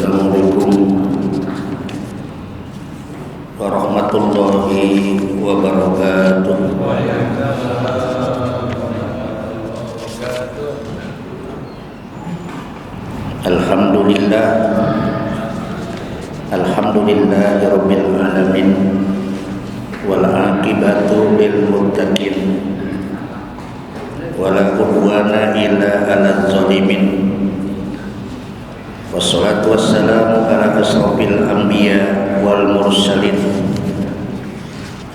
Assalamualaikum warahmatullahi wabarakatuh. Alhamdulillah, alhamdulillahirabbil alamin, wal aqibatu lil muttaqin, wala udwana illa 'alal zalimin. Wassalatu wassalamu ala asrofil anbiya wal mursalin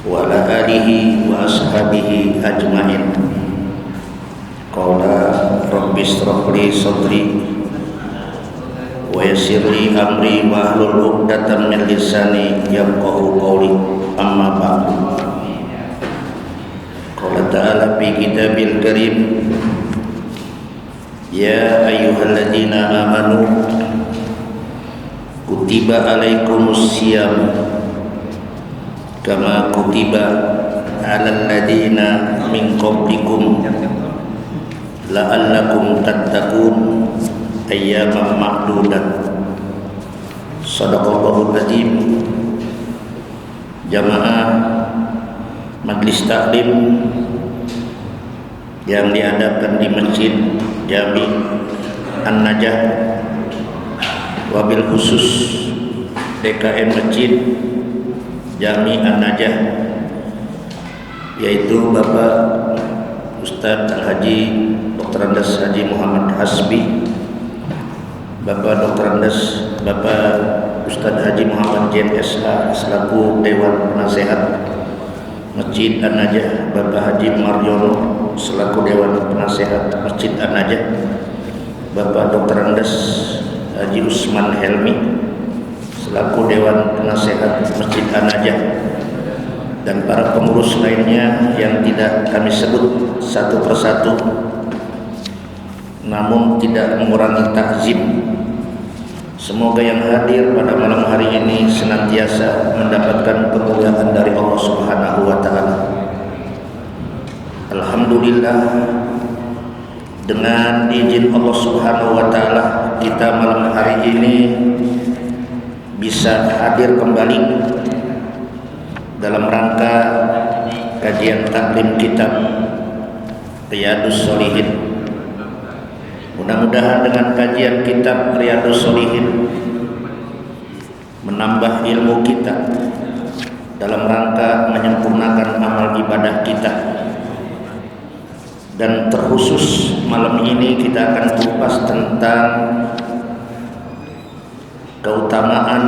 wa ala alihi wa ashabihi ajmain. Qala rabbi shrah li sadri wa yassir li amri wa hlul 'uqdatam min lisani yafqahu qawli. Amma ba'du. Qala ta'ala fi kitabil karim, ya ayyuhalladzina amanu kutiba alaikumus syiyam kama kutiba alal ladzina min qablikum la'allakum tattaqun ayyaman ma'dudat. Shadaqallahul azim. Jamaah Majelis Taklim yang diadakan di Masjid Jami An-Najah, wabil khusus DKM Masjid Jami An-Najah, yaitu Bapak Ustadz Al-Haji Dr. Andes Haji Muhammad Hasbi, Bapak Dr. Andes Bapak Ustadz Haji Muhammad JMSH selaku Dewan Penasehat Masjid An-Najah, Bapak Haji Marjono selaku Dewan Penasehat Masjid An-Najah, Bapak Dr. Andes Haji Usman Helmi selaku Dewan Penasehat Masjid An-Najah, dan para pengurus lainnya yang tidak kami sebut satu persatu, namun tidak mengurangi takzim. Semoga yang hadir pada malam hari ini senantiasa mendapatkan kemuliaan dari Allah Subhanahu wa taala. Alhamdulillah, dengan izin Allah Subhanahu wa taala kita malam hari ini bisa hadir kembali dalam rangka kajian taklim kitab Riyadhus Shalihin. Mudah-mudahan dengan kajian kitab Riyadhus Shalihin menambah ilmu kita dalam rangka menyempurnakan amal ibadah kita. Dan terkhusus malam ini kita akan kupas tentang keutamaan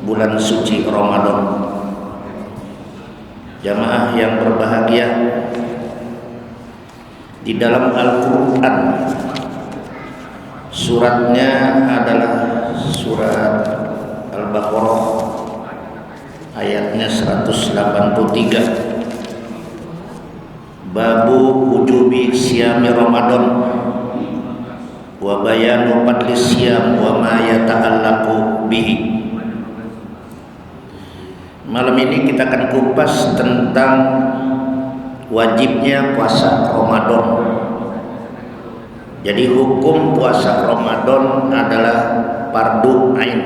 bulan suci Ramadan. Jamaah yang berbahagia, di dalam Al-Quran suratnya adalah surat Al-Baqarah ayatnya 183. Babu wujubi siyami Ramadan wa bayanu fadli siyam wa ma yata'allaqu bihi. Malam ini kita akan kupas tentang wajibnya puasa Ramadan. Jadi hukum puasa Ramadan adalah fardu ain.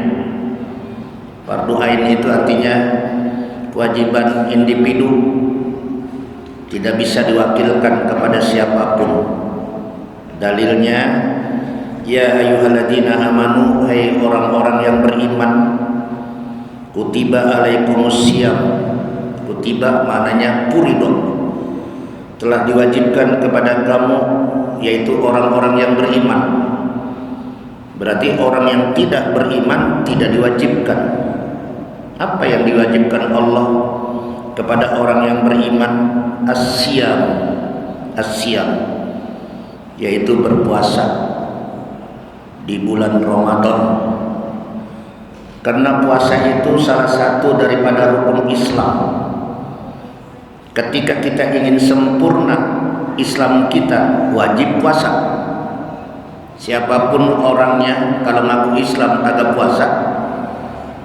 Fardu ain itu artinya kewajiban individu, tidak bisa diwakilkan kepada siapapun. Dalilnya, ya ayyuhalladzina amanu, hai orang-orang yang beriman, kutiba alaikumus syiyam. Kutiba maknanya furidun, telah diwajibkan kepada kamu, yaitu orang-orang yang beriman. Berarti orang yang tidak beriman tidak diwajibkan. Apa yang diwajibkan Allah kepada orang yang beriman? As-siyam, yaitu berpuasa di bulan Ramadan. Karena puasa itu salah satu daripada rukun Islam. Ketika kita ingin sempurna Islam kita, wajib puasa. Siapapun orangnya kalau ngaku Islam kagak puasa,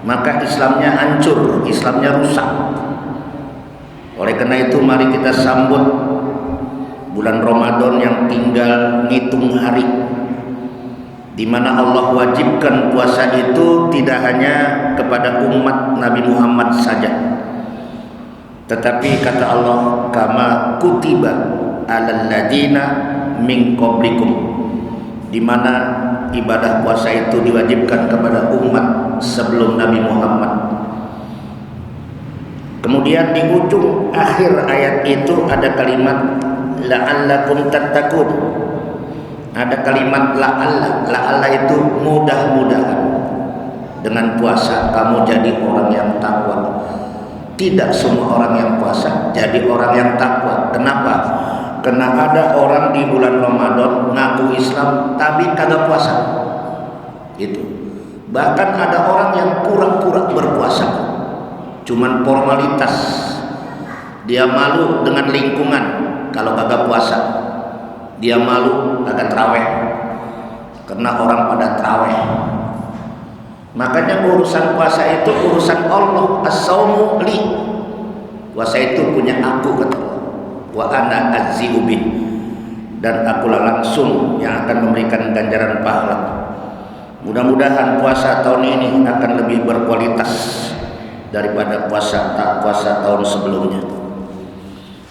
maka Islamnya hancur, Islamnya rusak. Oleh karena itu mari kita sambut bulan Ramadan yang tinggal ngitung hari. di mana Allah wajibkan puasa itu tidak hanya kepada umat Nabi Muhammad saja, tetapi kata Allah, kama kutiba alal ladina min qablikum, di mana ibadah puasa itu diwajibkan kepada umat sebelum Nabi Muhammad. Kemudian di ujung akhir ayat itu ada kalimat la'allakum tattaqun. Ada kalimat la'alla. La'alla itu mudah-mudahan dengan puasa kamu jadi orang yang takwa. Tidak semua orang yang puasa jadi orang yang takwa. Kenapa? Karena ada orang di bulan Ramadan ngaku Islam tapi kagak puasa. Itu. Bahkan ada orang yang pura-pura berpuasa, cuman formalitas. Dia malu dengan lingkungan kalau kagak puasa. Dia malu kagak terawih karena orang pada terawih. Makanya urusan puasa itu urusan Allah. As-saumu li. Puasa itu punya aku, kata Allah. Wa ana azzi'u bih, dan akulah langsung yang akan memberikan ganjaran pahala. Mudah-mudahan puasa tahun ini akan lebih berkualitas daripada puasa tahun sebelumnya.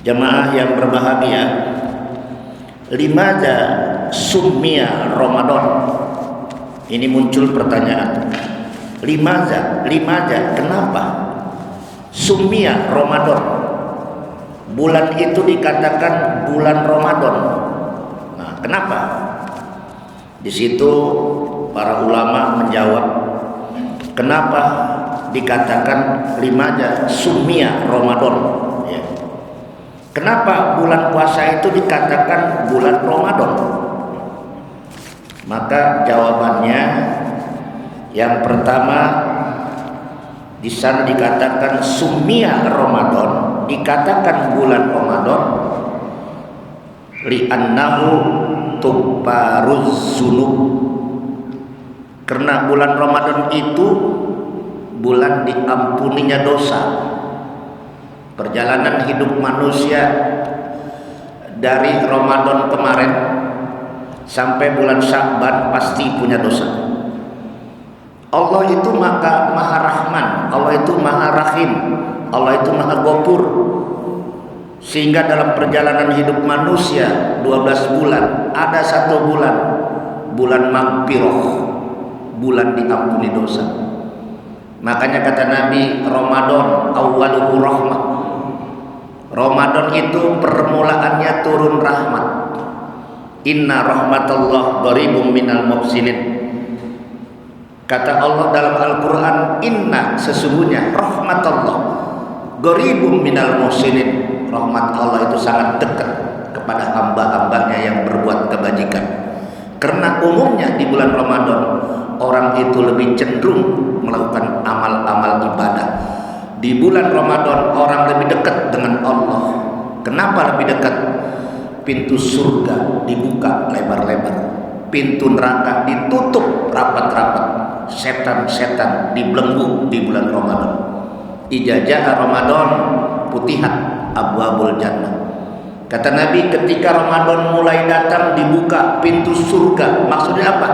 Jamaah yang berbahagia, limadza summiya Ramadan? Ini muncul pertanyaan. Limadza, kenapa summiya Ramadan? Bulan itu dikatakan bulan Ramadan. Nah, kenapa? Di situ para ulama menjawab, kenapa dikatakan limadza summiya Ramadan? Ya. Kenapa bulan puasa itu dikatakan bulan Ramadan? Maka jawabannya, yang pertama, di sana dikatakan summiya Ramadan, dikatakan bulan Ramadan li'annahu tubaruz dzunub, karena bulan Ramadan itu bulan diampuninya dosa. Perjalanan hidup manusia dari Ramadan kemarin sampai bulan Sya'ban pasti punya dosa. Allah itu maha rahman, Allah itu maha rahim, Allah itu maha ghafur. Sehingga dalam perjalanan hidup manusia 12 bulan, ada satu bulan maghfirah, bulan diampuni dosa. Makanya kata Nabi, Ramadan awwaluhu rahmah. Ramadan itu permulaannya turun rahmat. Inna rahmatallah qaribum minal muhsinin. Kata Allah dalam Al-Quran, inna, sesungguhnya rahmatallah qaribum minal muhsinin. Rahmat Allah itu sangat dekat kepada hamba-hambanya yang berbuat kebajikan. Karena umumnya di bulan Ramadan orang itu lebih cenderung melakukan amal-amal ibadah. Di bulan Ramadan orang lebih dekat dengan Allah. Kenapa lebih dekat? Pintu surga dibuka lebar-lebar, pintu neraka ditutup rapat-rapat, setan-setan dibelenggu di bulan Ramadan. Ijazah Ramadan putihat abwabul jannah. Kata Nabi, ketika Ramadan mulai datang dibuka pintu surga. Maksudnya apa?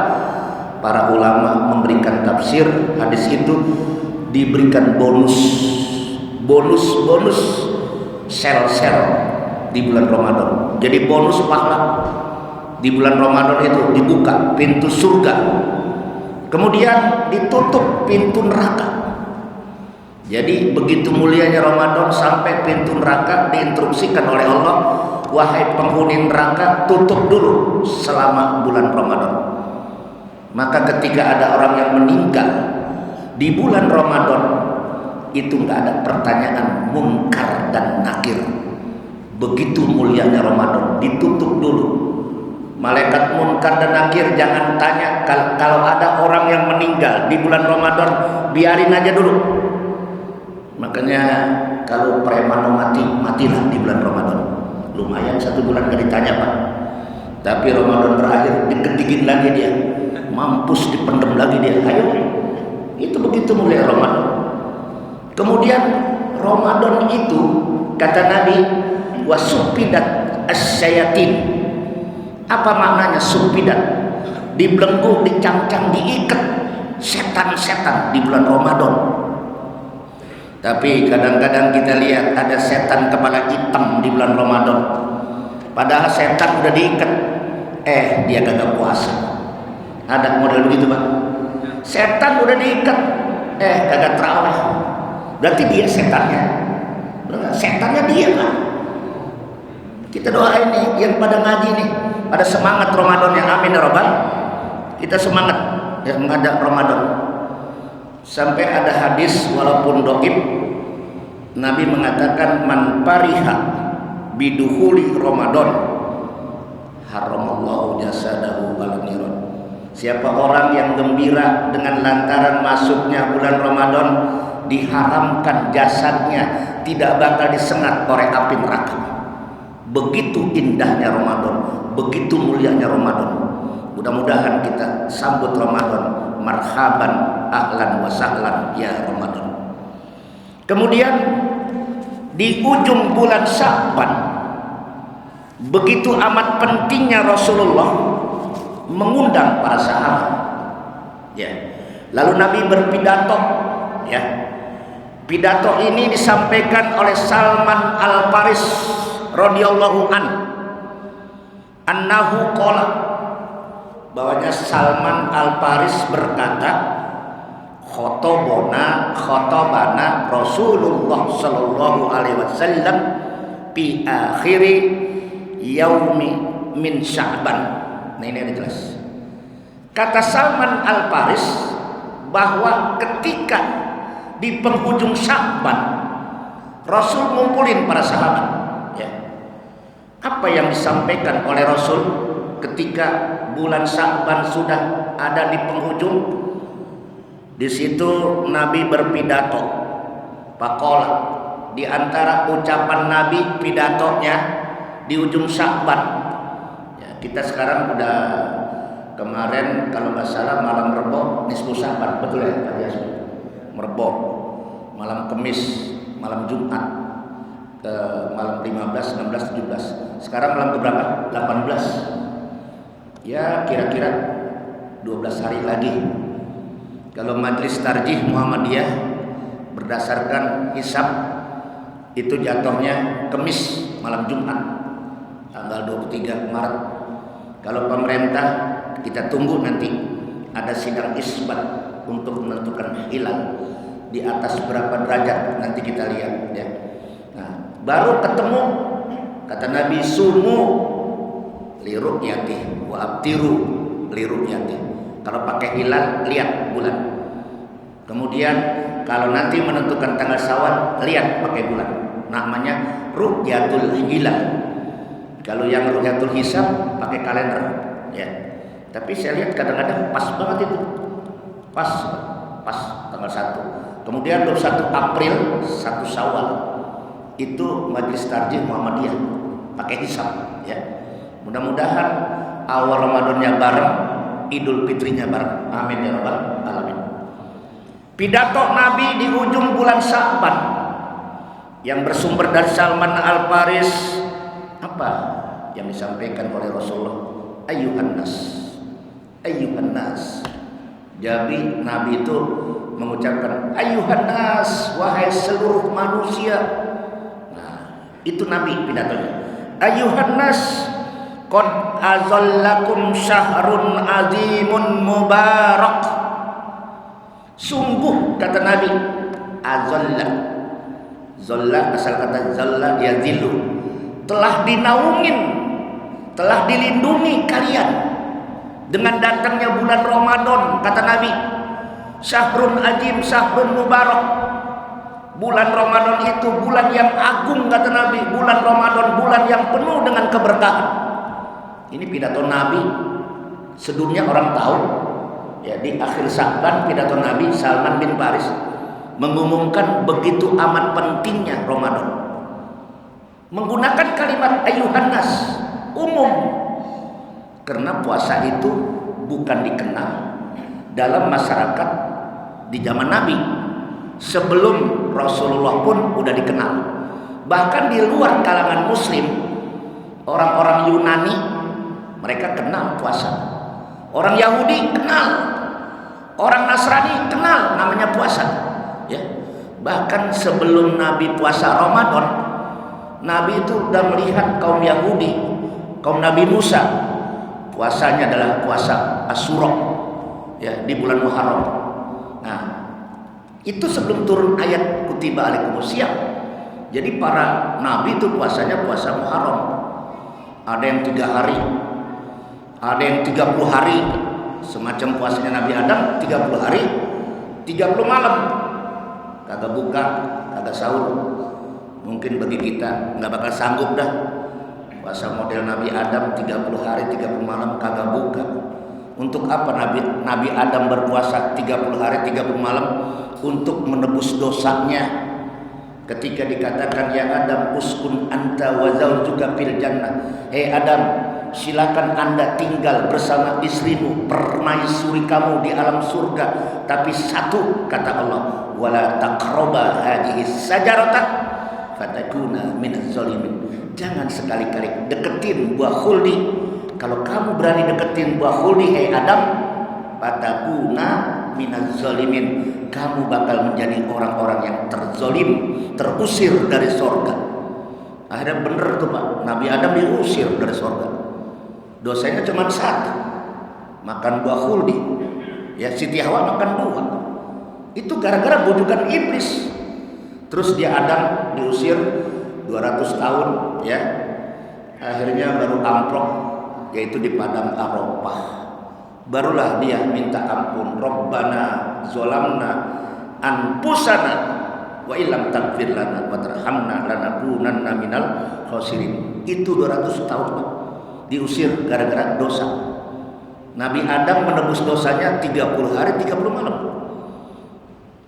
Para ulama memberikan tafsir hadis itu, diberikan bonus sel-sel di bulan Ramadan. Jadi bonus pahala di bulan Ramadan itu dibuka pintu surga, kemudian ditutup pintu neraka. Jadi begitu mulianya Ramadan sampai pintu neraka diinstruksikan oleh Allah, wahai penghuni neraka, tutup dulu selama bulan Ramadan. Maka ketika ada orang yang meninggal di bulan Ramadan, itu nggak ada pertanyaan munkar dan nakir. Begitu mulianya Ramadan, ditutup dulu. Malaikat munkar dan nakir jangan tanya. Kalau ada orang yang meninggal di bulan Ramadan, biarin aja dulu. Makanya kalau preman matilah di bulan Ramadan. Lumayan 1 bulan gak ditanya, Pak. Tapi Ramadan berakhir, diketigin lagi dia, mampus dipendem lagi dia. Ayo, itu begitu mulia Ramadan. Kemudian Ramadan itu kata Nabi, wasupidat asyayatin. Apa maknanya supidat? dibelenggu, dicangcang, diikat setan-setan di bulan Ramadan. Tapi kadang-kadang kita lihat ada setan kepala hitam di bulan Ramadan. Padahal setan udah diikat, dia kagak puasa. Ada model begitu, Pak. Setan udah diikat, kagak terawih. Berarti dia setannya. Setannya dia, Pak. Kita doain nih yang pada ngaji nih, pada semangat Ramadan yang amin ya Rabbal. Kita semangat ya menghadap Ramadan. Sampai ada hadis walaupun dhaif, Nabi mengatakan man pariha bidukhuli Ramadan haramallahu jasadahu ala niran. Siapa orang yang gembira dengan lantaran masuknya bulan Ramadan, diharamkan jasadnya tidak bakal disengat oleh api neraka. Begitu indahnya Ramadan, begitu mulianya Ramadan. Mudah-mudahan kita sambut Ramadan marhaban ahlan wa sahlan ya Ramadan. Kemudian di ujung bulan Sya'ban, begitu amat pentingnya Rasulullah mengundang para sahabat. Ya. Lalu Nabi berpidato, ya. Pidato ini disampaikan oleh Salman Al-Faris radhiyallahu annahu qala, bahwanya Salman Al-Faris berkata, khotobana Rasulullah sallallahu alaihi wasallam fi akhiri yaumi min Sya'ban. Nah, ini ada jelas. Kata Salman Al-Faris bahwa ketika di penghujung Sya'ban Rasul ngumpulin para sahabat, ya. Apa yang disampaikan oleh Rasul ketika bulan Sya'ban sudah ada di penghujung? Di situ Nabi berpidato. Faqala, di antara ucapan Nabi pidatonya di ujung Sya'ban. Ya, kita sekarang udah kemarin kalau nggak salah malam Rebo nisfu Sya'ban, betul ya Pak Yasmin? Rebo, malam Kamis, malam Jumat, ke malam 15, 16, 17. Sekarang malam keberapa? 18. Ya kira-kira 12 hari lagi. Kalau Majelis Tarjih Muhammadiyah berdasarkan hisab itu jatuhnya Kamis malam Jumat tanggal 23 Maret. Kalau pemerintah kita tunggu nanti ada sidang isbat untuk menentukan hilal di atas berapa derajat, nanti kita lihat ya. Nah, baru ketemu kata Nabi, sumu li ru'yati wa abtiru li ru'yati. Kalau pakai hilal lihat bulan. Kemudian kalau nanti menentukan tanggal Syawal lihat pakai bulan. Namanya ru'yatul hilal. Kalau yang ru'yatul hisab pakai kalender ya. Tapi saya lihat kadang-kadang pas banget itu. Pas tanggal 1. Kemudian 21 April 1 Syawal itu Majelis Tarjih Muhammadiyah pakai hisab ya. Mudah-mudahan awal Ramadannya bareng, Idul Fitrinya bareng. Amin ya rabbal alamin. Pidato Nabi di ujung bulan Sya'ban yang bersumber dari Salman Al-Faris, apa yang disampaikan oleh Rasulullah? Ayyuhan nas. Jadi Nabi itu mengucapkan ayyuhan nas, wahai seluruh manusia. Nah, itu Nabi pidatonya. Ayyuhan nas, qad azallakum syahrun azimun mubarak. Sungguh kata Nabi, azalla. Zalla asal kata zalla yazillu. Telah dinaungin, telah dilindungi kalian dengan datangnya bulan Ramadan, kata Nabi. Syahrun azim, syahrun mubarak. Bulan Ramadan itu bulan yang agung, kata Nabi. Bulan Ramadan bulan yang penuh dengan keberkahan. Ini pidato Nabi, sedunia orang tahu. Ya, di akhir Sya'ban pidato Nabi Salman bin Faris mengumumkan begitu amat pentingnya Ramadan. Menggunakan kalimat ayyuhan nas, umum. Karena puasa itu bukan dikenal dalam masyarakat di zaman Nabi. Sebelum Rasulullah pun udah dikenal. Bahkan di luar kalangan muslim, orang-orang Yunani mereka kenal puasa. Orang Yahudi kenal, orang Nasrani kenal namanya puasa. Ya, bahkan sebelum Nabi puasa Ramadan, Nabi itu sudah melihat kaum Yahudi, kaum Nabi Musa, puasanya adalah puasa Asyura, ya, di bulan Muharram. Nah, itu sebelum turun ayat kutiba alaikumusiyam. Jadi para nabi itu puasanya puasa Muharram. Ada yang 3 hari, ada yang 30 hari, semacam puasanya Nabi Adam 30 hari, 30 malam. Kagak buka, kagak sahur. Mungkin bagi kita nggak bakal sanggup dah puasa model Nabi Adam 30 hari 30 malam kagak buka. Untuk apa Nabi Adam berpuasa 30 hari 30 malam? Untuk menebus dosanya. Ketika dikatakan ya Adam uskun anta wa zawjuka fil jannah. Hei Adam, silakan Anda tinggal bersama istrimu, permaisuri kamu di alam surga. Tapi satu kata Allah, wala taqraba hadhihi sajarata fatakuna minaz zalimin. Jangan sekali-kali deketin buah khuldi. Kalau kamu berani deketin buah khuldi, hei Adam, fatakuna minaz zalimin. Kamu bakal menjadi orang-orang yang terzalim, terusir dari surga. Akhirnya bener tuh Pak, Nabi Adam diusir dari surga. Dosanya cuma 1, makan buah khuldi. Ya, Siti Hawa makan 2. Itu gara-gara bujukan iblis. Terus dia Adam diusir 200 tahun, ya. Akhirnya baru amplop, yaitu di padang Arafah. Barulah dia minta ampun, Rabbana zolamna anfusana wa illam taghfir lana wa tarhamna lanakunanna minal khasirin. Itu 200 tahun Pak, diusir gara-gara dosa. Nabi Adam menebus dosanya 30 hari 30 malam.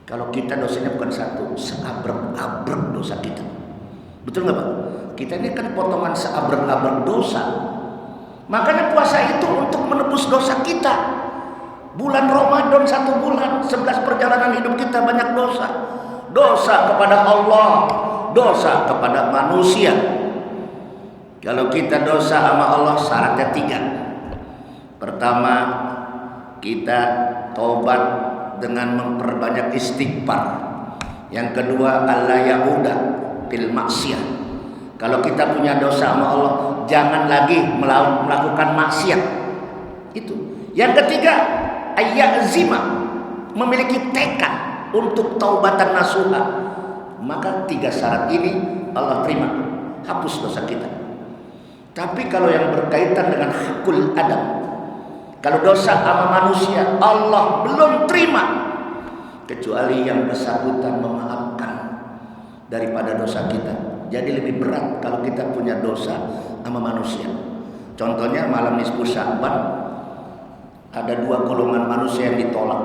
Kalau kita dosanya bukan 1, seabrek-abrek dosa kita. Betul nggak Pak? Kita ini kan potongan seabrek-abrek dosa. Makanya puasa itu untuk menebus dosa kita. Bulan Ramadan 1 bulan, 11 perjalanan hidup kita banyak dosa. Dosa kepada Allah, dosa kepada manusia. Kalau kita dosa sama Allah syaratnya 3. Pertama, kita taubat dengan memperbanyak istighfar. Yang kedua, alla yauda fil maksiyah. Kalau kita punya dosa sama Allah, jangan lagi melakukan maksiat. Itu. Yang ketiga, ayyazima, memiliki tekad untuk taubatan nasuha. Maka 3 syarat ini Allah terima, hapus dosa kita. Tapi kalau yang berkaitan dengan hakul adam, kalau dosa sama manusia, Allah belum terima kecuali yang bersangkutan memaafkan daripada dosa kita. Jadi lebih berat kalau kita punya dosa sama manusia. Contohnya malam nisfu Sya'ban, ada 2 golongan manusia yang ditolak.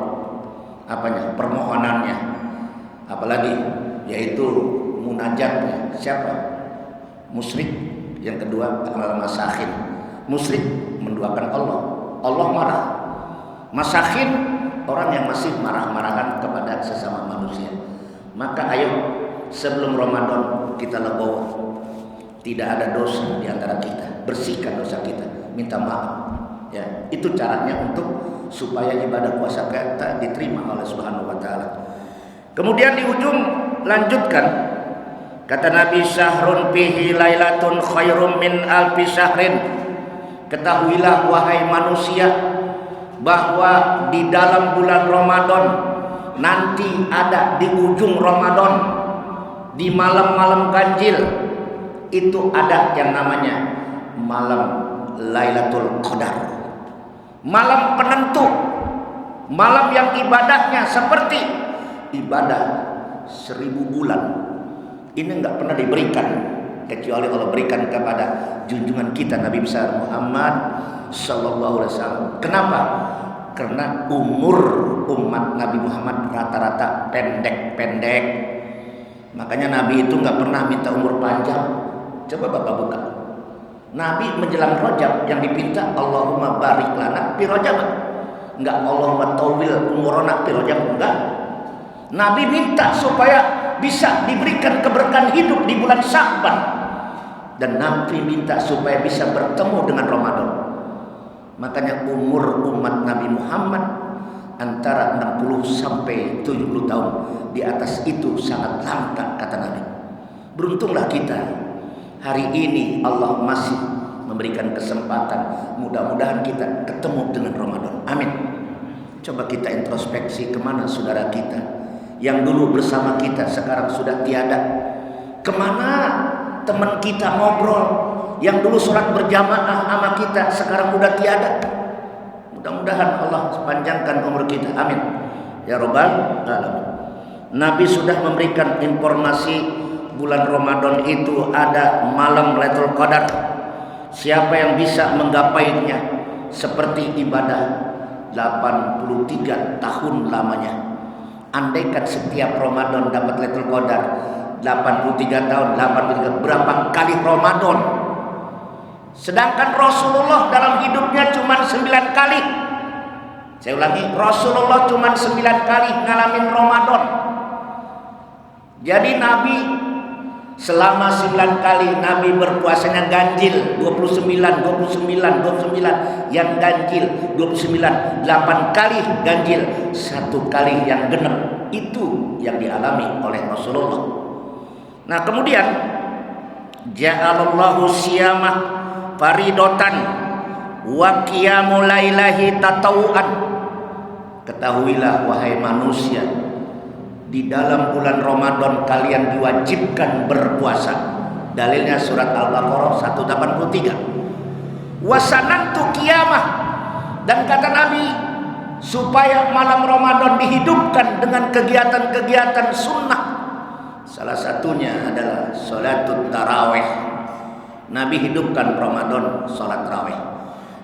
Apanya? Permohonannya. Apalagi? Yaitu munajatnya. Siapa? Musyrik. Yang kedua al-masakhin. Musyrik menduakan Allah. Allah marah. Masakhin, orang yang masih marah-marahan kepada sesama manusia. Maka ayo sebelum Ramadan kita legowo. Tidak ada dosa di antara kita. Bersihkan dosa kita. Minta maaf. Ya, itu caranya untuk supaya ibadah puasa kita diterima oleh Subhanahu wa taala. Kemudian di ujung lanjutkan, kata Nabi, syahrun fihi lailatun khairum min alfi syahrin. Ketahuilah wahai manusia bahwa di dalam bulan Ramadan nanti ada di ujung Ramadan, di malam-malam ganjil itu ada yang namanya malam Lailatul Qadar. Malam penentu, malam yang ibadahnya seperti ibadah 1000 bulan. Ini enggak pernah diberikan kecuali Allah berikan kepada junjungan kita Nabi besar Muhammad sallallahu alaihi wasallam. Kenapa? Karena umur umat Nabi Muhammad rata-rata pendek-pendek. Makanya Nabi itu enggak pernah minta umur panjang. Coba Bapak buka. Nabi menjelang Rajab yang dipinta Allahumma barik lana fi Rajab. Enggak Allahumma tawil umurana fi Rajab, enggak. Nabi minta supaya bisa diberikan keberkahan hidup di bulan Sya'ban. Dan Nabi minta supaya bisa bertemu dengan Ramadan. Makanya umur umat Nabi Muhammad antara 60 sampai 70 tahun. Di atas itu sangat langka, kata Nabi. Beruntunglah kita. Hari ini Allah masih memberikan kesempatan. Mudah-mudahan kita ketemu dengan Ramadan. Amin. Coba kita introspeksi, kemana saudara kita yang dulu bersama kita sekarang sudah tiada. Kemana teman kita ngobrol yang dulu sholat berjamaah sama kita sekarang udah tiada. Mudah-mudahan Allah panjangkan umur kita. Amin ya rabbal alamin. Nabi sudah memberikan informasi bulan Ramadan itu ada malam Lailatul Qadar. Siapa yang bisa menggapainya seperti ibadah 83 tahun lamanya. Andaikan setiap Ramadan dapat Lailatul Qadar 83 tahun, 83 berapa kali Ramadan? Sedangkan Rasulullah dalam hidupnya cuma 9 kali. Saya ulangi, Rasulullah cuma 9 kali ngalamin Ramadan. Jadi Nabi selama 9 kali Nabi berpuasanya ganjil 29, 29, 29 yang ganjil 29, 8 kali ganjil, 1 kali yang genep. Itu yang dialami oleh Rasulullah. Nah kemudian ja'alallahu siyamah faridotan wa qiyamul lailahi tatawuan. Ketahuilah wahai manusia, di dalam bulan Ramadan kalian diwajibkan berpuasa. Dalilnya surat Al-Baqarah 183. Wasanantu qiyamah, dan kata Nabi supaya malam Ramadan dihidupkan dengan kegiatan-kegiatan sunnah. Salah satunya adalah sholatul tarawih. Nabi hidupkan Ramadan sholat tarawih.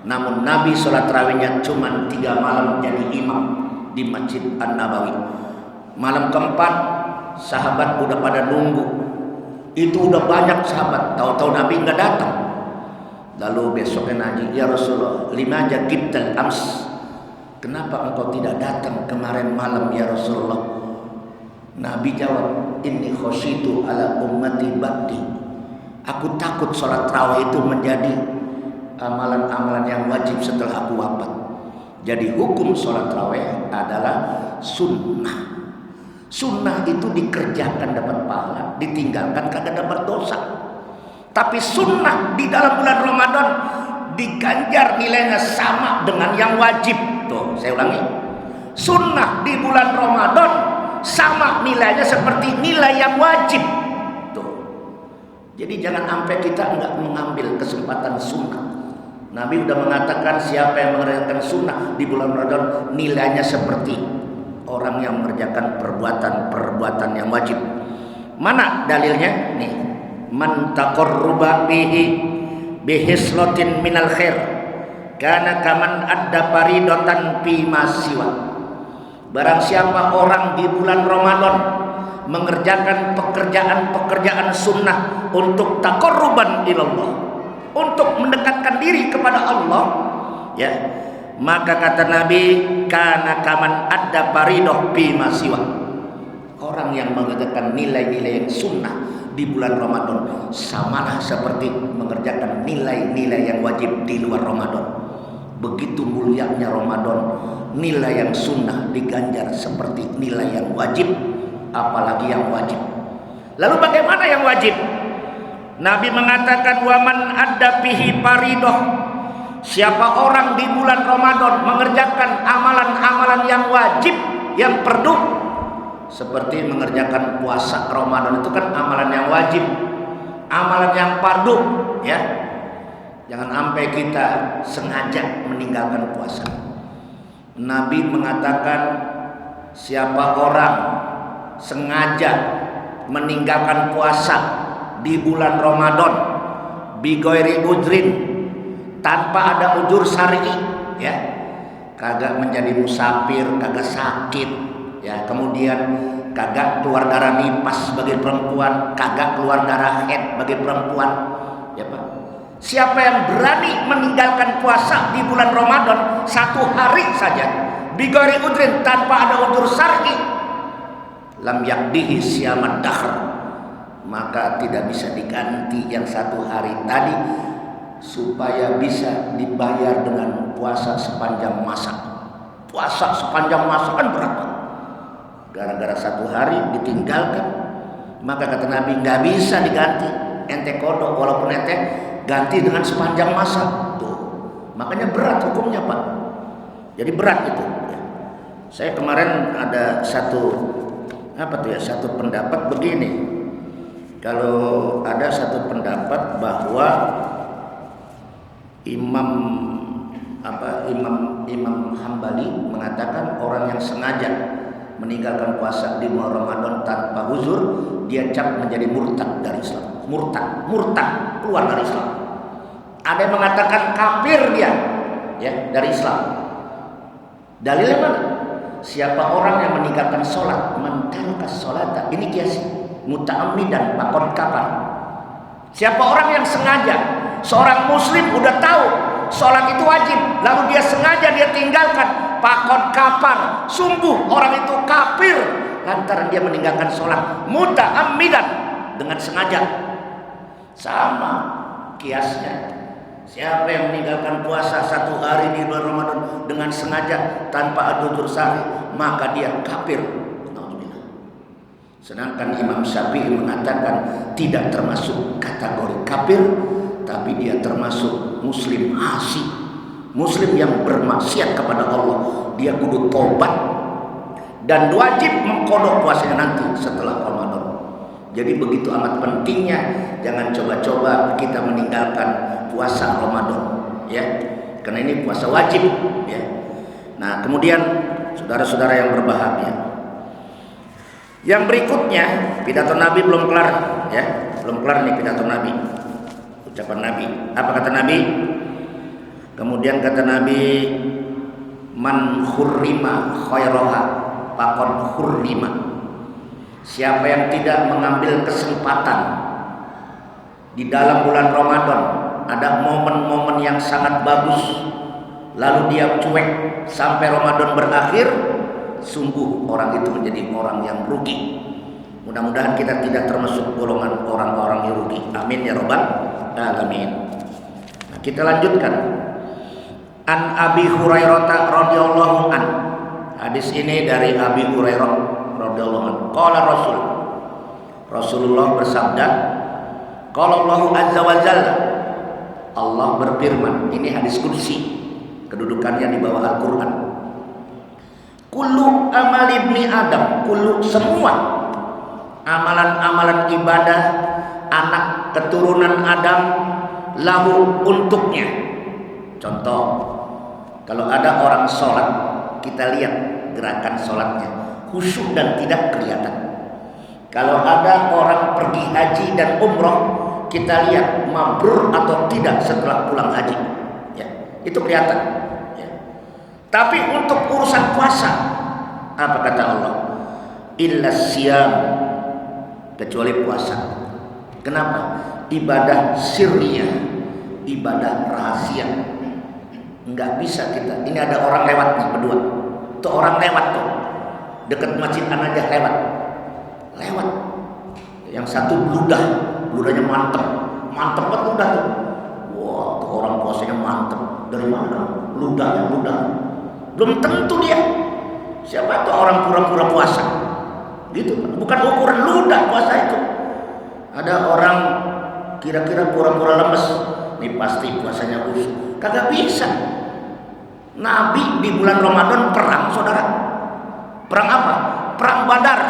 Namun Nabi sholat tarawihnya cuma 3 malam jadi imam di Masjid An-Nabawi. Malam keempat sahabat udah pada nunggu. Itu udah banyak sahabat. Tahu-tahu Nabi nggak datang. Lalu besoknya nanya, ya Rasulullah, lima aja gibtal ams. Kenapa engkau tidak datang kemarin malam ya Rasulullah? Nabi jawab, inni khosyitu ala ummati ba'di. Aku takut sholat tarawih itu menjadi amalan-amalan yang wajib setelah aku wafat. Jadi hukum sholat tarawih adalah sunnah. Sunnah itu dikerjakan dapat pahala, ditinggalkan kagak dapat dosa. Tapi sunnah di dalam bulan Ramadan diganjar nilainya sama dengan yang wajib. Tuh, saya ulangi. Sunnah di bulan Ramadan sama nilainya seperti nilai yang wajib. Tuh. Jadi jangan sampai kita enggak mengambil kesempatan sunnah. Nabi sudah mengatakan siapa yang mengerjakan sunnah di bulan Ramadan nilainya seperti orang yang mengerjakan perbuatan yang wajib. Mana dalilnya? Nih, man taqarruba bihislatin minal khair kana kaman adda faridatan fi masiwa. Barang siapa orang di bulan Ramadan mengerjakan pekerjaan sunnah untuk taqarruban ilallah, untuk mendekatkan diri kepada Allah, ya, maka kata Nabi, kana kaman adda faridah fi masiwa. Orang yang mengerjakan nilai-nilai yang sunnah di bulan Ramadan samalah seperti mengerjakan nilai-nilai yang wajib di luar Ramadan. Begitu mulianya Ramadan, nilai yang sunnah diganjar seperti nilai yang wajib, apalagi yang wajib. Lalu bagaimana yang wajib? Nabi mengatakan waman adda fihi faridah. Siapa orang di bulan Ramadan mengerjakan amalan-amalan yang wajib, yang perlu, seperti mengerjakan puasa Ramadan itu kan amalan yang wajib, amalan yang fardu, ya. Jangan sampai kita sengaja meninggalkan puasa. Nabi mengatakan siapa orang sengaja meninggalkan puasa di bulan Ramadan bighairi udrin, tanpa ada ujur syar'i, ya, kagak menjadi musafir, kagak sakit, ya, kemudian kagak keluar darah nifas bagi perempuan, kagak keluar darah haid bagi perempuan, ya Pak. Siapa yang berani meninggalkan puasa di bulan Ramadan 1 hari saja bighairi udrin, tanpa ada ujur syar'i, lam yakdihi siyamad dahr, maka tidak bisa diganti yang 1 hari tadi supaya bisa dibayar dengan puasa sepanjang masa. Puasa sepanjang masa kan berat. Gara-gara 1 hari ditinggalkan, maka kata Nabi nggak bisa diganti. Ente kodok walaupun ente ganti dengan sepanjang masa. Tuh, makanya berat hukumnya Pak. Jadi berat itu. Saya kemarin ada satu pendapat begini. Kalau ada satu pendapat bahwa Imam Hambali mengatakan orang yang sengaja meninggalkan puasa di bulan Ramadan tanpa uzur, dia cap menjadi murtad dari Islam. Murtad keluar dari Islam. Ada yang mengatakan kafir dia, ya, dari Islam. Dalilnya mana? Siapa orang yang meninggalkan sholat, mentalkan sholat, ini kiasi muta'ammidan pakon kapan? Siapa orang yang sengaja, seorang muslim udah tahu sholat itu wajib, lalu dia sengaja dia tinggalkan, pakon kapan? Sungguh orang itu kafir lantaran dia meninggalkan sholat muta'ammidan, dengan sengaja. Sama kiasnya. Siapa yang meninggalkan puasa 1 hari di bulan Ramadan dengan sengaja tanpa ada uzur syar'i, maka dia kafir. Sedangkan Imam Syafi'i mengatakan tidak termasuk kategori kafir, tapi dia termasuk muslim asi, muslim yang bermaksiat kepada Allah. Dia kudu tobat dan wajib mengkodok puasanya nanti setelah Ramadan. Jadi begitu amat pentingnya, jangan coba-coba kita meninggalkan puasa Ramadan, ya, karena ini puasa wajib, ya. Nah, kemudian saudara-saudara yang berbahagia, yang berikutnya pidato Nabi belum kelar, ya, belum kelar nih pidato Nabi, ucapan Nabi. Apa kata Nabi? Kemudian kata Nabi, man hurrima khairaha faqad hurrima. Siapa yang tidak mengambil kesempatan di dalam bulan Ramadan, ada momen-momen yang sangat bagus, lalu dia cuek sampai Ramadan berakhir, sungguh orang itu menjadi orang yang rugi. Mudah-mudahan kita tidak termasuk golongan orang-orang yang rugi. Amin ya rabbal alamin. Nah, kita lanjutkan. An Abi Hurairah radhiyallahu an. Hadis ini dari Abi Hurairah radhiyallahu an. Qala Rasulullah bersabda, qala Allahu azza wa jalla, Allah berfirman, ini hadis kursi, kedudukannya di bawah Al-Quran. Kullu amal ibni Adam, kullu semua amalan-amalan ibadah anak keturunan Adam, lahu untuknya. Contoh, kalau ada orang sholat, kita lihat gerakan sholatnya khusyuk dan tidak kelihatan. Kalau ada orang pergi haji dan umroh, kita lihat mabrur atau tidak setelah pulang haji, ya, itu kelihatan, ya. Tapi untuk urusan puasa, apa kata Allah? Illa siyam, kecuali puasa. Kenapa? Ibadah sirriyah, ibadah rahasia. Enggak bisa kita. Ini ada orang lewat nih berdua. Tuh orang lewat tuh, dekat masjid An-Najah lewat. Yang satu bludahnya mantep banget ludah tuh. Wah, tuh orang puasanya mantep. Dari mana? Ludahnya. Belum tentu dia. Siapa tuh orang pura-pura puasa? Gitu. Bukan ukuran ludah puasa itu. Ada orang kira-kira pura-pura lemes. Ini pasti puasanya khusyuk. Kagak bisa. Nabi di bulan Ramadan perang, saudara. Perang apa? Perang Badar.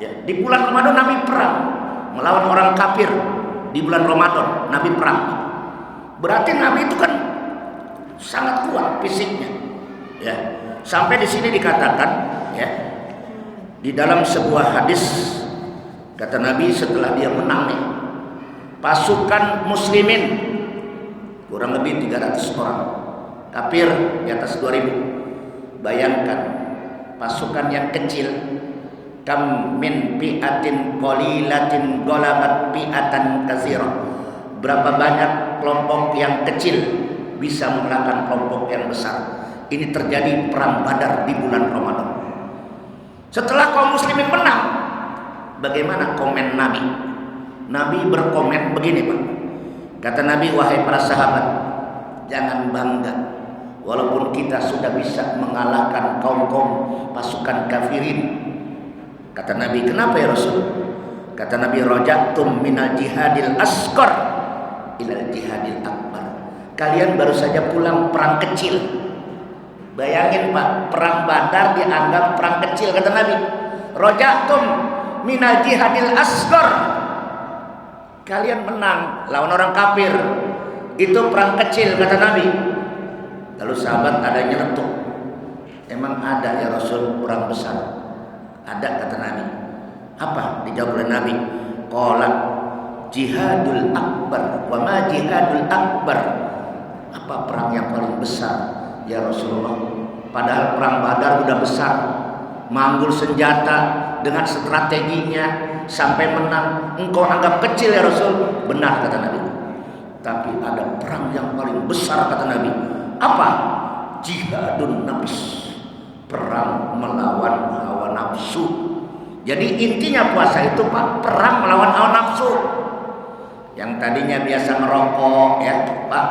Ya, di bulan Ramadan Nabi perang melawan orang kafir. Di bulan Ramadan Nabi perang. Berarti Nabi itu kan sangat kuat fisiknya, ya. Sampai di sini dikatakan, ya, di dalam sebuah hadis kata Nabi setelah dia menang nih, pasukan muslimin kurang lebih 300 orang, kafir di atas 2000. Bayangkan pasukan yang kecil, kam min pi'atin qalilatin ghalabat pi'atan katsirah. Berapa banyak kelompok yang kecil bisa mengalahkan kelompok yang besar. Ini terjadi perang Badar di bulan Ramadan. Setelah kaum muslimin menang, bagaimana komen Nabi? Nabi berkomen begini, Pak. Kata Nabi, wahai para sahabat, jangan bangga walaupun kita sudah bisa mengalahkan kaum-kaum pasukan kafirin. Kata Nabi, kenapa ya Rasul? Kata Nabi, raja'tum minal jihadil asqar ilal jihadil akbar. Kalian baru saja pulang perang kecil. Bayangin Pak, perang Badar dianggap perang kecil. Kata Nabi, raja'tum minal jihadil asqar. Kalian menang lawan orang kafir, itu perang kecil, kata Nabi. Lalu sahabat ada yang nyeletuk, emang ada ya Rasul perang besar? Ada, kata Nabi. Apa? Dijawab oleh Nabi, qala jihadul akbar. Wa ma jihadul akbar? Apa perang yang paling besar ya Rasulullah? Padahal perang Badar udah besar, manggul senjata dengan strateginya sampai menang. Engkau anggap kecil ya Rasul? Benar, kata Nabi. Tapi ada perang yang paling besar, kata Nabi. Apa? Jihadun nafs. Perang melawan hawa nafsu. Jadi intinya puasa itu Pak, perang melawan hawa nafsu. Yang tadinya biasa merokok ya Pak,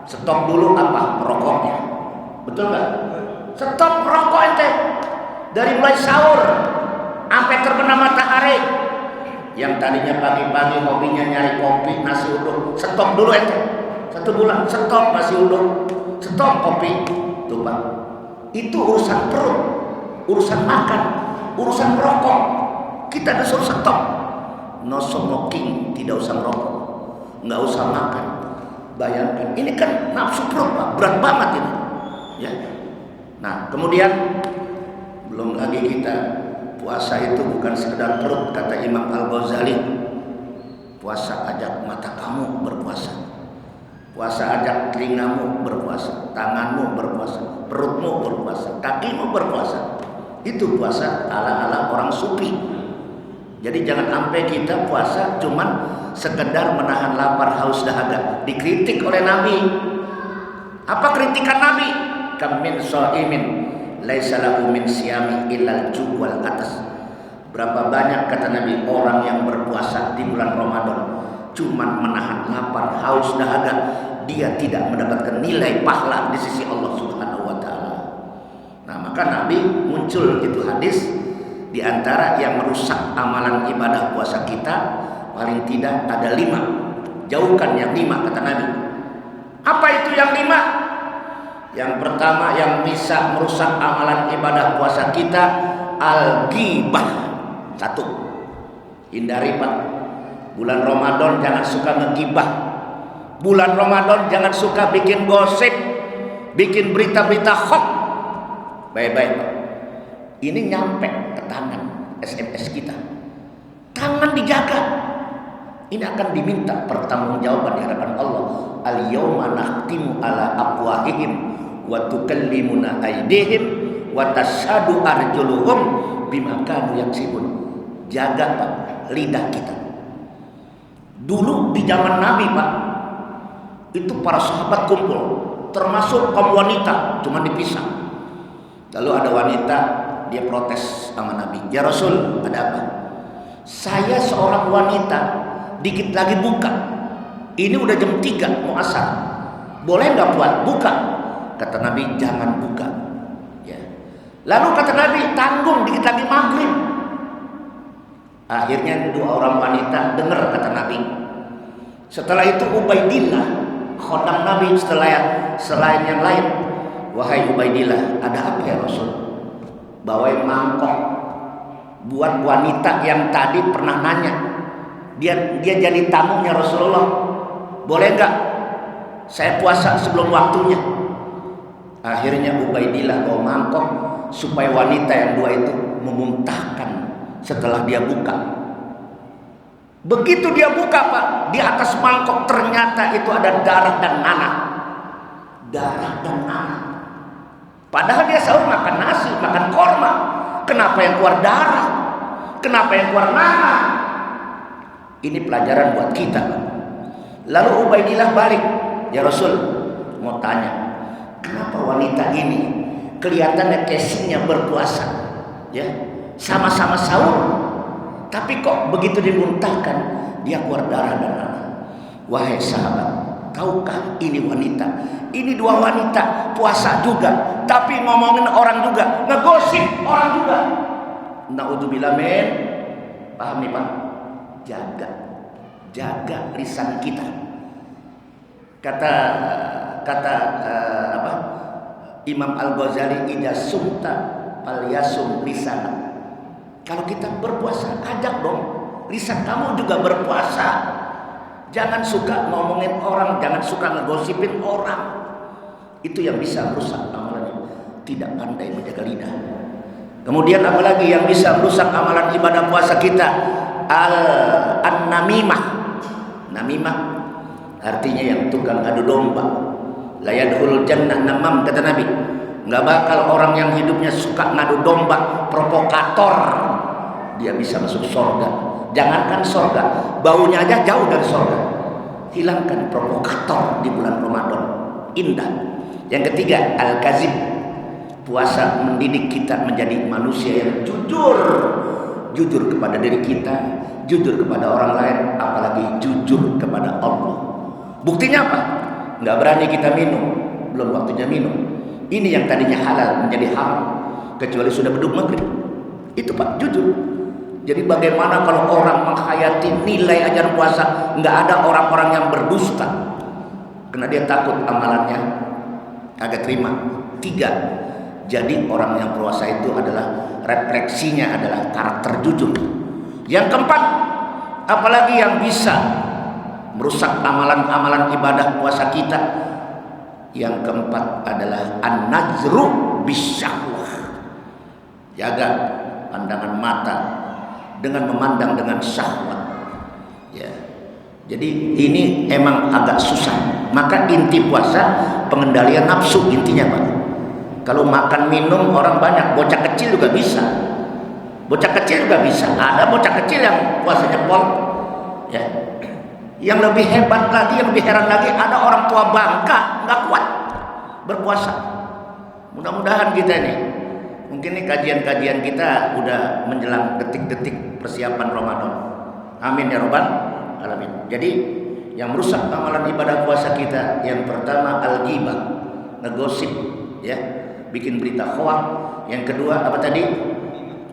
stop dulu apa? Merokoknya. Betul nggak? Stop merokok ente. Dari mulai sahur sampai terbenam matahari. Yang tadinya pagi-pagi hobinya nyari kopi, nasi uduk, stop dulu ente. 1 bulan, stop nasi uduk, stop kopi. Tuh Pak, itu urusan perut, urusan makan, urusan merokok. Kita disuruh stop. No smoking, tidak usah merokok, nggak usah makan. Bayangkan, ini kan nafsu perut Pak, berat banget ini. Ya. Nah, kemudian belum lagi kita puasa itu bukan sekedar perut, kata Imam Al-Ghazali. Puasa ajak mata kamu berpuasa, puasa ajak telingamu berpuasa, tanganmu berpuasa, perutmu berpuasa, kakimu berpuasa. Itu puasa ala-ala orang sufi. Jadi jangan sampai kita puasa cuman sekedar menahan lapar, haus, dahaga. Dikritik oleh Nabi. Apa kritikan Nabi? Kam min shaimin laisa lahu min siyami illal ju' wal atas. Berapa banyak, kata Nabi, orang yang berpuasa di bulan Ramadan cuman menahan lapar, haus, dahaga, dia tidak mendapatkan nilai pahala di sisi Allah Subhanahu wa taala. Nah, maka Nabi muncul itu hadis, di antara yang merusak amalan ibadah puasa kita paling tidak ada 5. Jauhkan yang 5, kata Nabi. Apa itu yang 5? Yang pertama yang bisa merusak amalan ibadah puasa kita, al-ghibah. 1. Hindari Pak. Bulan Ramadan jangan suka ngegibah. Bulan Ramadan jangan suka bikin gosip, bikin berita-berita hoax. Baik-baik Pak. Ini nyampe ke tangan SMS kita. Tangan dijaga. Ini akan diminta pertanggungjawaban di hadapan Allah. Al-yawma nakhtimu ala afwahihim wa tukallimuna aydihim wa tashhadu arjuluhum bima kanu yaksibun. Jaga Pak lidah kita. Dulu di zaman Nabi Pak, itu para sahabat kumpul, termasuk kaum wanita, cuma dipisah. Lalu ada wanita, dia protes sama Nabi, ya Rasul, ada apa? Saya seorang wanita, dikit lagi buka. Ini udah jam 3 mau asar. Boleh nggak buat buka? Kata Nabi, jangan buka. Ya. Lalu kata Nabi, tanggung dikit lagi maghrib. Akhirnya 2 orang wanita dengar kata Nabi. Setelah itu Ubaidillah, khodam Nabi selain yang lain. Wahai Ubaidillah, ada apa ya Rasul? Bawain mangkok buat wanita yang tadi pernah nanya. Dia jadi tamunya Rasulullah. Boleh nggak saya puasa sebelum waktunya? Akhirnya Ubaidillah bawa mangkok supaya wanita yang 2 itu memuntahkan setelah dia buka. Begitu dia buka Pak, di atas mangkok ternyata itu ada darah dan nanah. Darah dan nanah. Padahal dia selalu makan nasi, makan korma. Kenapa yang keluar darah? Kenapa yang keluar nanah? Ini pelajaran buat kita. Lalu Ubaidillah balik, ya Rasul, mau tanya, kenapa wanita ini kelihatannya casingnya berpuasa, ya, sama-sama sahur, tapi kok begitu dimuntahkan dia keluar darah dan nanah? Wahai sahabat, tahukah ini wanita? Ini dua wanita puasa juga, tapi ngomongin orang juga, ngegosip orang juga. Naudzubillah men. Paham nih Pak? Jaga lisan kita. Kata Imam Al-Ghazali, idza sumta falyasum lisana. Kalau kita berpuasa, ajak dong lisan kamu juga berpuasa. Jangan suka ngomongin orang, jangan suka ngegosipin orang. Itu yang bisa merusak amalan. Tidak pandai menjaga lidah. Kemudian apalagi yang bisa merusak amalan ibadah puasa kita? An-namimah. Namimah artinya yang tukang adu domba. La yadkhulul jannah namam, kata Nabi. Enggak bakal orang yang hidupnya suka ngadu domba, provokator, dia bisa masuk surga. Jangankan surga, baunya aja jauh dari surga. Hilangkan provokator di bulan Ramadan. Indah. Yang ketiga, al-kazib. Puasa mendidik kita menjadi manusia yang jujur. Jujur kepada diri kita, jujur kepada orang lain, apalagi jujur kepada Allah. Buktinya apa? Nggak berani kita minum, belum waktunya minum. Ini yang tadinya halal menjadi haram, kecuali sudah beduk maghrib. Itu Pak, jujur. Jadi bagaimana kalau orang menghayati nilai ajaran puasa, nggak ada orang-orang yang berdusta, karena dia takut amalannya agak terima. 3, jadi orang yang puasa itu adalah refleksinya adalah karakter jujur. Yang keempat, apalagi yang bisa merusak amalan-amalan ibadah puasa kita? Yang keempat adalah an-nazru bisyahwah. Jaga pandangan mata dengan memandang dengan syahwat. Ya. Jadi ini emang agak susah. Maka inti puasa pengendalian nafsu intinya Pak. Kalau makan minum orang banyak, bocah kecil juga bisa. Bocah kecil juga bisa. Ada bocah kecil yang puasanya pol. Ya. Yang lebih hebat lagi, yang lebih heran lagi, ada orang tua bangka nggak kuat berpuasa. Mudah-mudahan kita ini, mungkin ini kajian-kajian kita udah menjelang detik-detik persiapan Ramadan. Amin ya robbal alamin. Jadi yang merusak amalan ibadah puasa kita, yang pertama al-ghibah, ngegosip, ya, bikin berita hoak. Yang kedua apa tadi?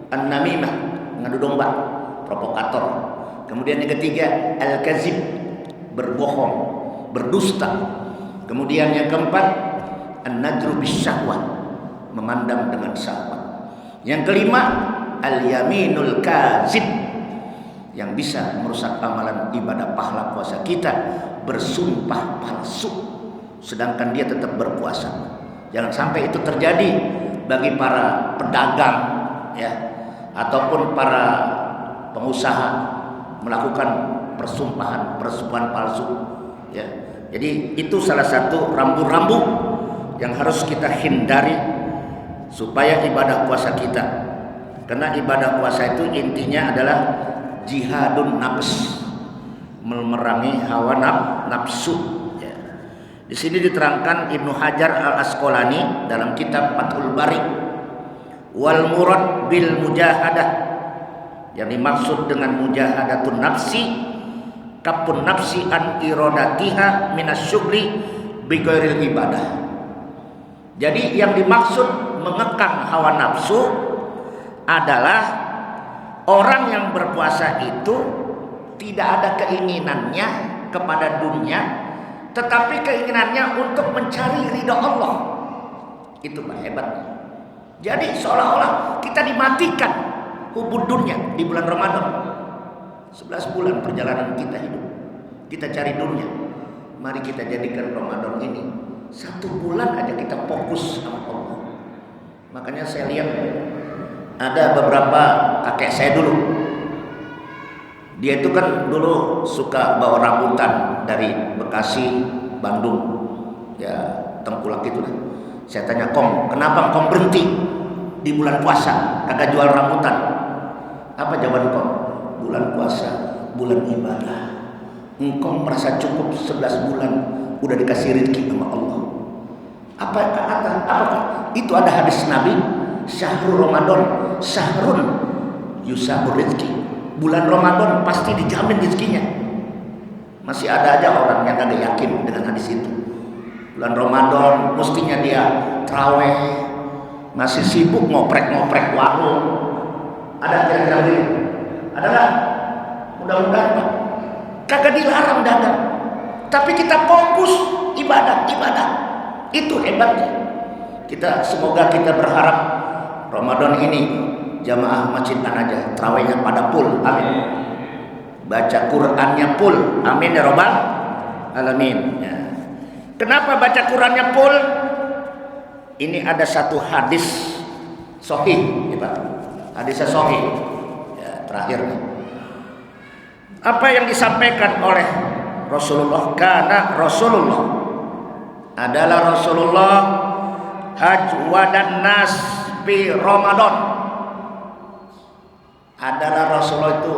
An-namimah, ngadu domba, provokator. Kemudian yang ketiga al-kazib, berbohong, berdusta. Kemudian yang keempat an-najru bisyahwat, memandang dengan syahwat. Yang kelima al-yaminul kazib, yang bisa merusak amalan ibadah pahala puasa kita, bersumpah palsu sedangkan dia tetap berpuasa. Jangan sampai itu terjadi bagi para pedagang, ya, ataupun para pengusaha melakukan persumpahan palsu, ya. Jadi itu salah satu rambu-rambu yang harus kita hindari supaya ibadah puasa kita, karena ibadah puasa itu intinya adalah jihadun nafs, memerangi hawa nafsu. Ya. Di sini diterangkan Ibnu Hajar Al-Asqalani dalam kitab Fathul Bari, wal murad bil mujahadah, yang dimaksud dengan mujahadatun nafsi kapun nafsi an iradatiha minasyugli bi ghairil ibadah. Jadi yang dimaksud mengekang hawa nafsu adalah orang yang berpuasa itu tidak ada keinginannya kepada dunia, tetapi keinginannya untuk mencari ridha Allah. Itu Pak hebatnya. Jadi seolah-olah kita dimatikan hubud dunia di bulan Ramadan. 11 bulan perjalanan kita hidup, kita cari dunia. Mari kita jadikan Ramadan ini 1 bulan aja kita fokus sama Allah. Makanya saya lihat ada beberapa kakek saya dulu, dia itu kan dulu suka bawa rambutan dari Bekasi, Bandung, ya Tengkulak itu lah. Saya tanya, "Kong, kenapa Kong berhenti di bulan puasa kagak jual rambutan?" Apa jawaban Kong? Bulan puasa, bulan ibadah. Engkong merasa cukup 11 bulan udah dikasih rezeki sama Allah. Apa? Itu ada hadis Nabi, syahrul Ramadan syahrun yusabur rezeki. Bulan Ramadan pasti dijamin rezekinya. Masih ada aja orang yang kagak yakin dengan hadis itu. Bulan Ramadan mestinya dia traweh, masih sibuk ngoprek-ngoprek warung. Ada kira-kira begitu? Ada nggak? Mudah-mudahan Pak. Kagak dilarang dagang, tapi kita fokus ibadah. Itu hebatnya. Semoga kita berharap Ramadan ini jamaah Masjid An-Najah trawehnya pada full, amin. Baca Qurannya full, amin ya robbal alamin ya. Kenapa baca Qurannya full? Ini ada satu hadis sahih ya Pak. Hadisnya sahih ya, terakhir nih. Apa yang disampaikan oleh Rasulullah? Karena Rasulullah adalah Rasulullah ajwadan nas fi Ramadan. Adalah Rasulullah itu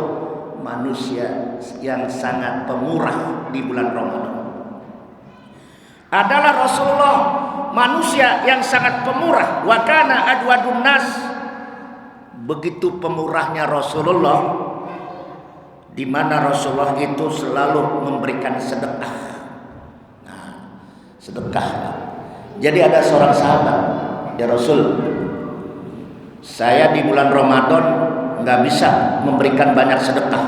manusia yang sangat pemurah di bulan Ramadan. Adalah Rasulullah manusia yang sangat pemurah. Wa kana ajwadun nas. Begitu pemurahnya Rasulullah, di mana Rasulullah itu selalu memberikan sedekah. Nah, sedekah. Jadi ada seorang sahabat, ya Rasul, saya di bulan Ramadan nggak bisa memberikan banyak sedekah.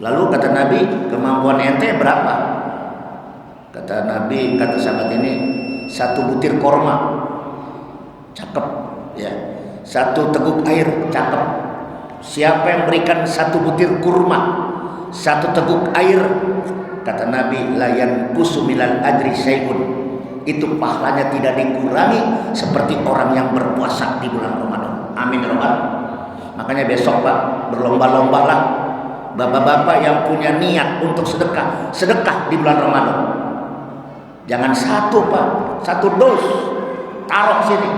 Lalu kata Nabi, kemampuan ente berapa? Kata Nabi, kata sahabat ini, 1 butir korma, cakep ya. 1 teguk air, cakep. Siapa yang berikan 1 butir kurma, 1 teguk air, kata Nabi, layan kusumilal adri syai'un, itu pahalanya tidak dikurangi seperti orang yang berpuasa di bulan Ramadan. Amin ya Rabbal. Makanya besok Pak, berlomba-lombalah bapak-bapak yang punya niat untuk sedekah di bulan Ramadan. Jangan 1 Pak, 1 dos taruh sini.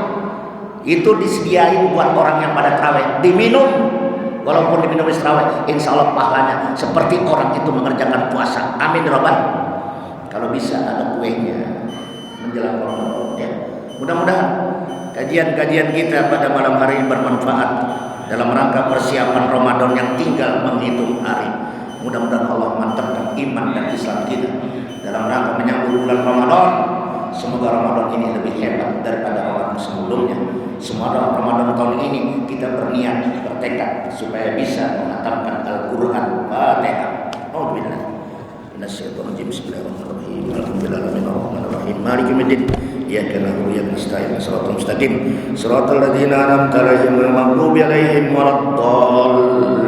Itu disediain buat orang yang pada tarawih, diminum. Walaupun diminum tarawih, insya Allah pahalanya seperti orang itu mengerjakan puasa. Amin ya Rabbal. Kalau bisa ada kuenya menjelang Ramadan ya. Mudah-mudahan kajian-kajian kita pada malam hari ini bermanfaat dalam rangka persiapan Ramadan yang tinggal menghitung hari. Mudah-mudahan Allah mantapkan iman dan Islam kita dalam rangka menyambut bulan Ramadan. Semoga Ramadan ini lebih hebat daripada Ramadan sebelumnya. Semoga Ramadan tahun ini kita berniat, bertekad supaya bisa menghatamkan Al-Quran Fatihah. Alhamdulillah. Bismillahirrahmanirrahim. Alhamdulillahirrahmanirrahim. Maliki yaumiddin. Iyyaka na'budu wa iyyaka nasta'in. Shiratal mustaqim. Shiratal ladzina an'amta 'alaihim ghairil maghdubi 'alaihim waladdallin.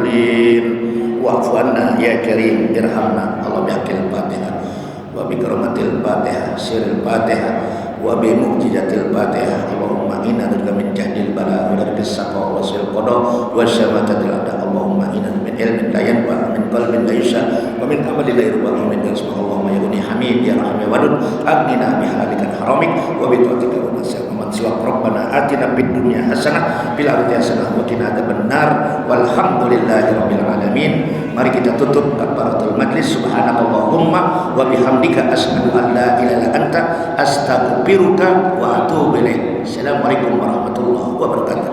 Wa'fu 'anna ya karim irhamna. Allah bihaqqil Fatihah wa bi karamatil Fatihah sirril Fatihah wa bi mu'jizatil Fatihah. Allahumma inna na'udzuka min jahdil bala wa darkis saqwa wa sil qada wa syamatatil ada. Allahumma inna min ilmin la yanfa min qalbin la yusha wa min amalin la yurwa wa min rizqin Allahumma ya ghani hamid ya rahim ya wadud aghnina bi halalika haramik wa bi ta'atika wa man siwa rabbana atina fid dunya hasanah fil akhirati hasanah wa qina adzabannar walhamdulillahi rabbil alamin. Mari kita tutup kafaratul majlis. Subhanakallahumma wa bihamdika asyhadu an la ilaha illa anta astaghfiruka wa atubu ilaik. Assalamualaikum warahmatullahi wabarakatuh.